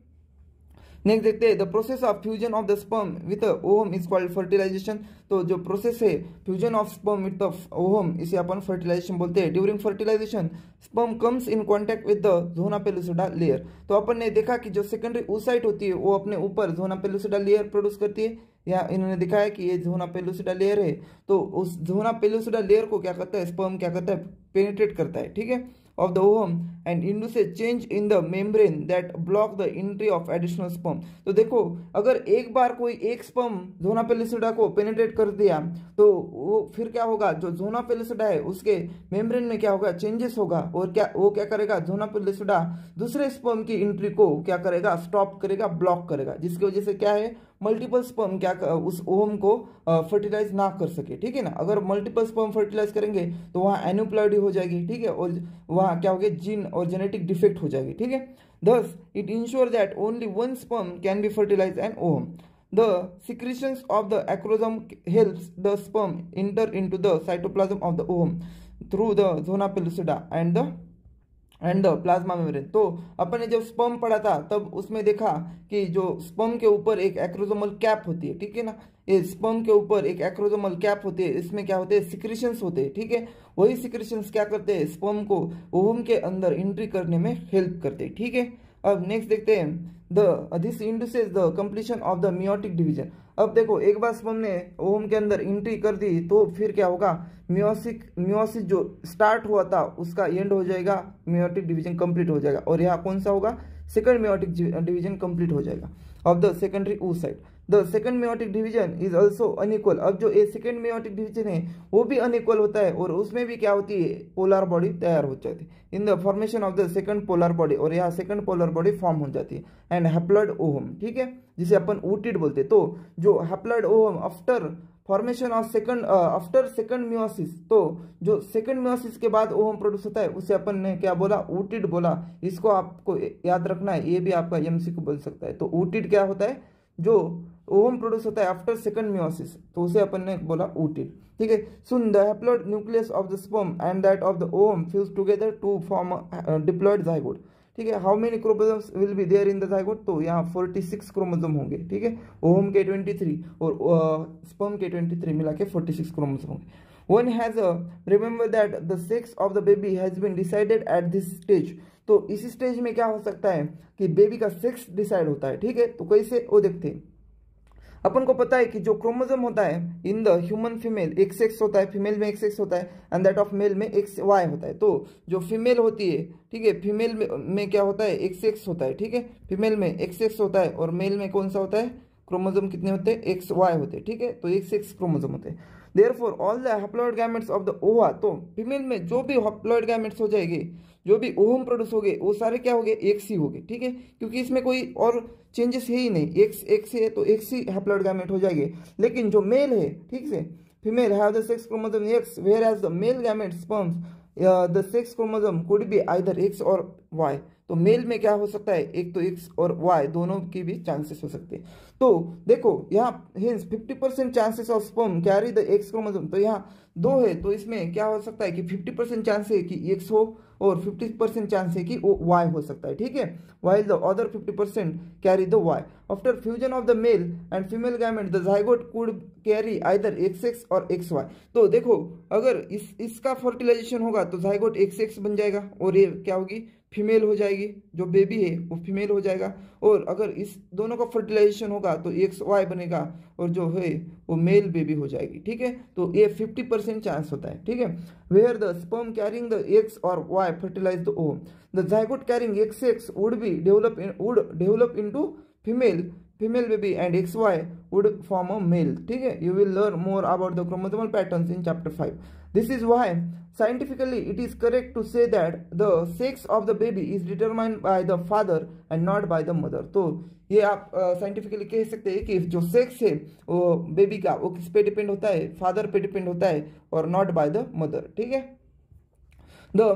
नेक्स्ट देखते हैं the process of fusion of the sperm with ovum is called fertilization. तो जो प्रोसेस है fusion of sperm with the ovum, इसे अपन फर्टिलाइजेशन बोलते हैं। During fertilization sperm comes in contact with the zona pellucida layer. तो अपन ने देखा कि जो सेकेंडरी oocyte होती है वो अपने ऊपर जोना पेलुसिडा लेयर प्रोड्यूस करती है, या इन्होंने दिखाया कि ये जोना पेलुसिडा लेयर है। तो उस जोना पेलुसिडा लेयर को क्या करता है, स्पर्म क्या करता है, पेनिट्रेट करता है, ठीक है, of the ovum and induce a change in the membrane that block the entry of additional sperm। तो देखो अगर एक बार कोई एक स्पर्म जोना पेलुसिडा को पेनिट्रेट कर दिया तो वो फिर क्या होगा, जो जोना पेलुसिडा है उसके मेम्ब्रेन में क्या होगा, चेंजेस होगा, और क्या करेगा, जोना पेलुसिडा दूसरे स्पर्म की एंट्री को क्या करेगा, स्टॉप करेगा, ब्लॉक करेगा, जिसकी वजह से क्या है, मल्टीपल स्पर्म क्या उस ओवम को फर्टिलाइज ना कर सके, ठीक है ना। अगर मल्टीपल स्पर्म फर्टिलाइज करेंगे तो वहाँ एन्यूप्लॉइडी हो जाएगी, ठीक है, और वहाँ क्या होगा, जीन और जेनेटिक डिफेक्ट हो जाएगी, ठीक है। Thus it ensure that only one sperm can be fertilize an ovum. The secretions of the acrosome helps the sperm enter into the cytoplasm of the ovum through the zona pellucida and the plasma membrane. तो अपन ने जब sperm पढ़ा था तब उसमें देखा कि जो स्पर्म के ऊपर एक एक्रोजोमल कैप होती है, ठीक है ना, ये स्पर्म के ऊपर एक एक्रोजोमल कैप होती है, इसमें क्या होते हैं, सिक्रेशंस होते हैं, ठीक है। वही सिक्रेशंस क्या करते हैं, स्पर्म को ओवम के अंदर एंट्री करने में हेल्प करते हैं, ठीक है। अब नेक्स्ट देखते हैं this induces the completion of the meiotic division. अब देखो एक बार स्पर्म ने ओवम के अंदर एंट्री कर दी तो फिर क्या होगा, मियोसिस जो स्टार्ट हुआ था उसका एंड हो जाएगा, मियोटिक डिवीजन कंप्लीट हो जाएगा, और यहाँ कौन सा होगा, सेकंड मियोटिक डिवीजन कंप्लीट हो जाएगा of the secondary oocyte। The second meiotic division is also unequal. अब जो ये सेकंड मियोटिक डिवीजन है वो भी अनइक्वल होता है, और उसमें भी क्या होती है, पोलर बॉडी तैयार हो जाती है in the formation of the second polar body, और यहाँ सेकंड पोलर बॉडी फॉर्म हो जाती है एंड हैप्लॉइड ओवम, ठीक है, जिसे अपन ooted बोलते हैं। तो जो haploid ovum after formation of after second meiosis, तो जो सेकंड मियोसिस के बाद ओवम प्रोड्यूस होता है उसे अपन ने क्या बोला, ooted बोला। इसको आपको याद रखना है, ये भी आपका एमसीक्यू बोल सकता है। तो ooted क्या होता है, जो ओवम प्रोड्यूस होता है आफ्टर सेकंड मियोसिस, तो उसे अपन ने बोला ooted, ठीक है। सुन the haploid nucleus of the sperm and that of the ovum fuse together to form diploid zygote, ठीक है। How many chromosomes will be there in the zygote, तो यहाँ 46 क्रोमोसोम होंगे, ठीक है। ओवम के 23 और स्पर्म के 23 मिला के 46 क्रोमोसोम होंगे। One has remember that the sex of the baby has been decided at this stage। तो इसी स्टेज में क्या हो सकता है कि बेबी का सेक्स डिसाइड होता है, ठीक है। तो कैसे वो देखते हैं, अपन को पता है कि जो क्रोमोसोम होता है इन द ह्यूमन फीमेल एक सेक्स होता है, फीमेल में एक सेक्स होता है, एंड दैट ऑफ मेल में एक वाई होता है। तो जो फीमेल होती है, ठीक है, फीमेल में क्या होता है, एक सेक्स होता है, ठीक है, फीमेल में एक सेक्स होता है, और मेल में कौन सा होता है, क्रोमोसोम कितने होते हैं, एक्स वाई होते हैं, ठीक है। तो एक सेक्स क्रोमोसोम होते हैं। Therefore all the haploid gametes of the ओवा, तो फीमेल में जो भी हैप्लॉइड गैमेट्स हो जाएगी, जो भी ओवम प्रोड्यूस हो गए वो सारे क्या हो गए, एक्स ही हो गए, ठीक है, क्योंकि इसमें कोई और चेंजेस है ही नहीं, एक्स एक्स है तो एक्स ही हैप्लॉइड गैमेट हो जाएंगे। लेकिन जो मेल है, ठीक से, female have the sex chromosome X, where as the male gamete sperms the sex chromosome could be either X और वाई। तो मेल में क्या हो सकता है, एक तो एक्स और वाई दोनों की भी चांसेस हो सकते हैं। तो देखो यहाँ hints 50% chances of sperm carry the x chromosome, तो यहाँ दो है तो इसमें क्या हो सकता है कि 50% चांस है कि एक्स हो और 50% चांस है कि वो वाई हो सकता है, ठीक है, while the other 50% carry the Y. After fusion of the male and female gamete, the zygote could carry either XX और XY. तो देखो अगर इसका फर्टिलाइजेशन होगा तो जाइगोट XX बन जाएगा और ये क्या होगी, फीमेल हो जाएगी, जो बेबी है वो फीमेल हो जाएगा। और अगर इस दोनों का फर्टिलाइजेशन होगा तो XY बनेगा और जो है वो मेल बेबी हो जाएगी, ठीक है। तो ये 50% चांस होता है, ठीक है। Where the sperm carrying the X और Y fertilize the ovum, the zygote carrying XX would develop into female baby and XY would form a male, ठीक है। You will learn more about the chromosomal patterns in chapter 5. This is why scientifically it is correct to say that the sex of the baby is determined by the father and not by the mother. तो ये आप scientifically कह सकते हैं कि जो sex है वो बेबी का वो किस पे डिपेंड होता है, फादर पे डिपेंड होता है और नॉट बाय द मदर, ठीक है। The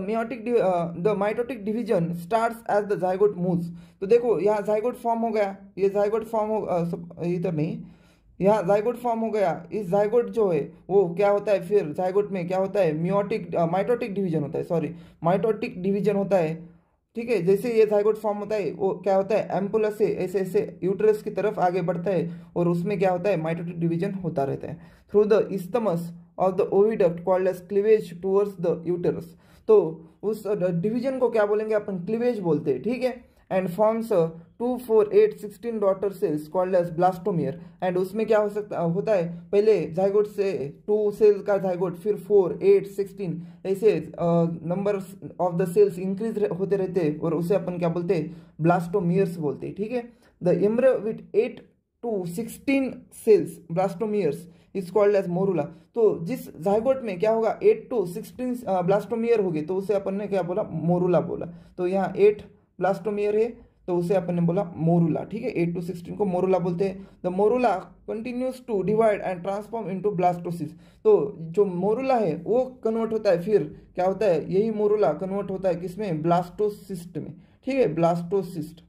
mitotic division starts as the zygote moves. तो देखो यहाँ zygote फॉर्म हो गया, ये zygote फॉर्म हो इधर नहीं, यहाँ zygote फॉर्म हो गया। इस zygote जो है वो क्या होता है, फिर zygote में क्या होता है, माइटोटिक डिवीजन होता है, सॉरी माइटोटिक डिवीजन होता है, ठीक है। जैसे ये zygote फॉर्म होता है वो क्या होता है, एम्पुलस से ऐसे ऐसे यूट्रस की तरफ आगे बढ़ता है और उसमें क्या होता है, माइटोटिक डिवीजन होता रहता है through the isthmus of the oviduct called as cleavage towards the uterus। तो उस डिवीजन को क्या बोलेंगे अपन, क्लीवेज बोलते हैं, ठीक है। And forms 2, 4, 8, 16 daughter cells called as blastomere. And उसमें क्या होता है, पहले जाइगोट से 2 सेल का जाइगोट, फिर 4, 8, 16 ऐसे number of the cells increase होते रहते हैं और उसे अपन क्या बोलते हैं, ब्लास्टोमियर्स बोलते हैं, ठीक है। The embryo with 8 to 16 cells blastomeres is called as morula. तो जिस जाइगोट में क्या होगा, 8 to 16 ब्लास्टोमियर होगी तो उसे अपन ने क्या बोला, मोरुला बोला। तो यहाँ 8 ब्लास्टोमियर है तो उसे अपन ने बोला मोरुला, ठीक है। 8 to 16 को मोरुला बोलते हैं। The morula continues to divide and transform into blastocyst. तो जो मोरुला है वो कन्वर्ट होता है, फिर क्या होता है, यही मोरुला कन्वर्ट होता है किसमें, ब्लास्टोसिस्ट में, ठीक है, ब्लास्टोसिस्ट,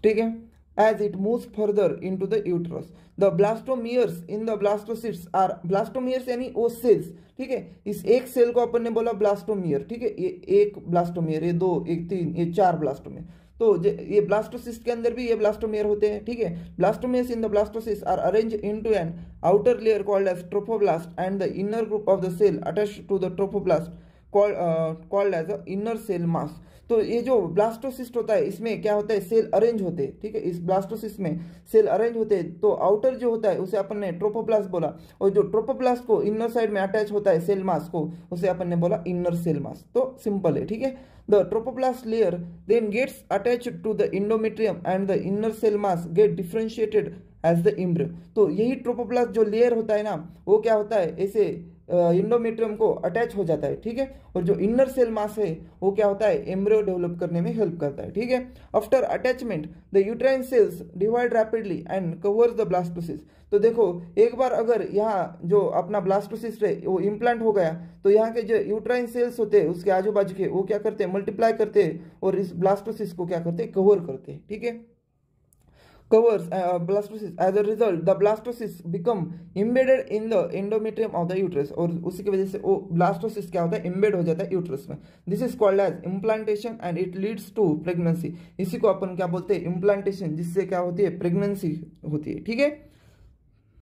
ठीक है। As it moves further into the uterus, the blastomeres in the blastocysts are blastomeres यानी वो सेल्स, ठीक है। इस एक सेल को अपन ने बोला ब्लास्टोमियर, ठीक है। ये एक ब्लास्टोमियर, ये 2, 1, 3, ये 4 ब्लास्टोमियर। तो ये ब्लास्टोसिस्ट के अंदर भी ये ब्लास्टोमियर होते हैं, ठीक है। Blastomeres in the blastocyst are arrange into an outer layer called as trophoblast and the inner group of the cell attached to the trophoblast called as a inner cell mass. तो ये जो blastocyst होता है इसमें क्या होता है, cell arrange होते हैं, ठीक है। इस ब्लास्टोसिस्ट में सेल अरेंज होते हैं। तो आउटर जो होता है उसे अपन ने ट्रोपोप्लास्ट बोला और जो ट्रोपोप्लास्ट को इनर साइड में अटैच होता है सेल मास को, उसे अपन ने बोला इनर सेल मास। तो सिंपल है, ठीक है। The trophoblast layer then gets attached to the endometrium and the inner cell mass get differentiated as the embryo. तो यही ट्रोपोप्लास्ट जो लेयर होता है ना वो क्या होता है, ऐसे इंडोमेट्रियम को अटैच हो जाता है, ठीक है। और जो इनर सेल मास है वो क्या होता है, एम्ब्रियो डेवलप करने में हेल्प करता है, ठीक है। After attachment the uterine cells divide rapidly and covers the blastocyst. तो देखो एक बार अगर यहाँ जो अपना ब्लास्टोसिस है वो इम्प्लांट हो गया तो यहाँ के जो यूट्राइन सेल्स होते हैं उसके आजू बाजू के वो क्या करते हैं, मल्टीप्लाई करते हैं और इस ब्लास्टोसिस को क्या करते हैं, कवर करते हैं, ठीक है। covers blastocyst. As a result, the blastocyst become embedded in the endometrium of the uterus और उसी की वजह से वो blastocyst क्या होता है, embed हो जाता है यूट्रस में। This is called as implantation and it leads to pregnancy। इसी को अपन क्या बोलते हैं, implantation, जिससे क्या होती है, प्रेगनेंसी होती है, ठीक है।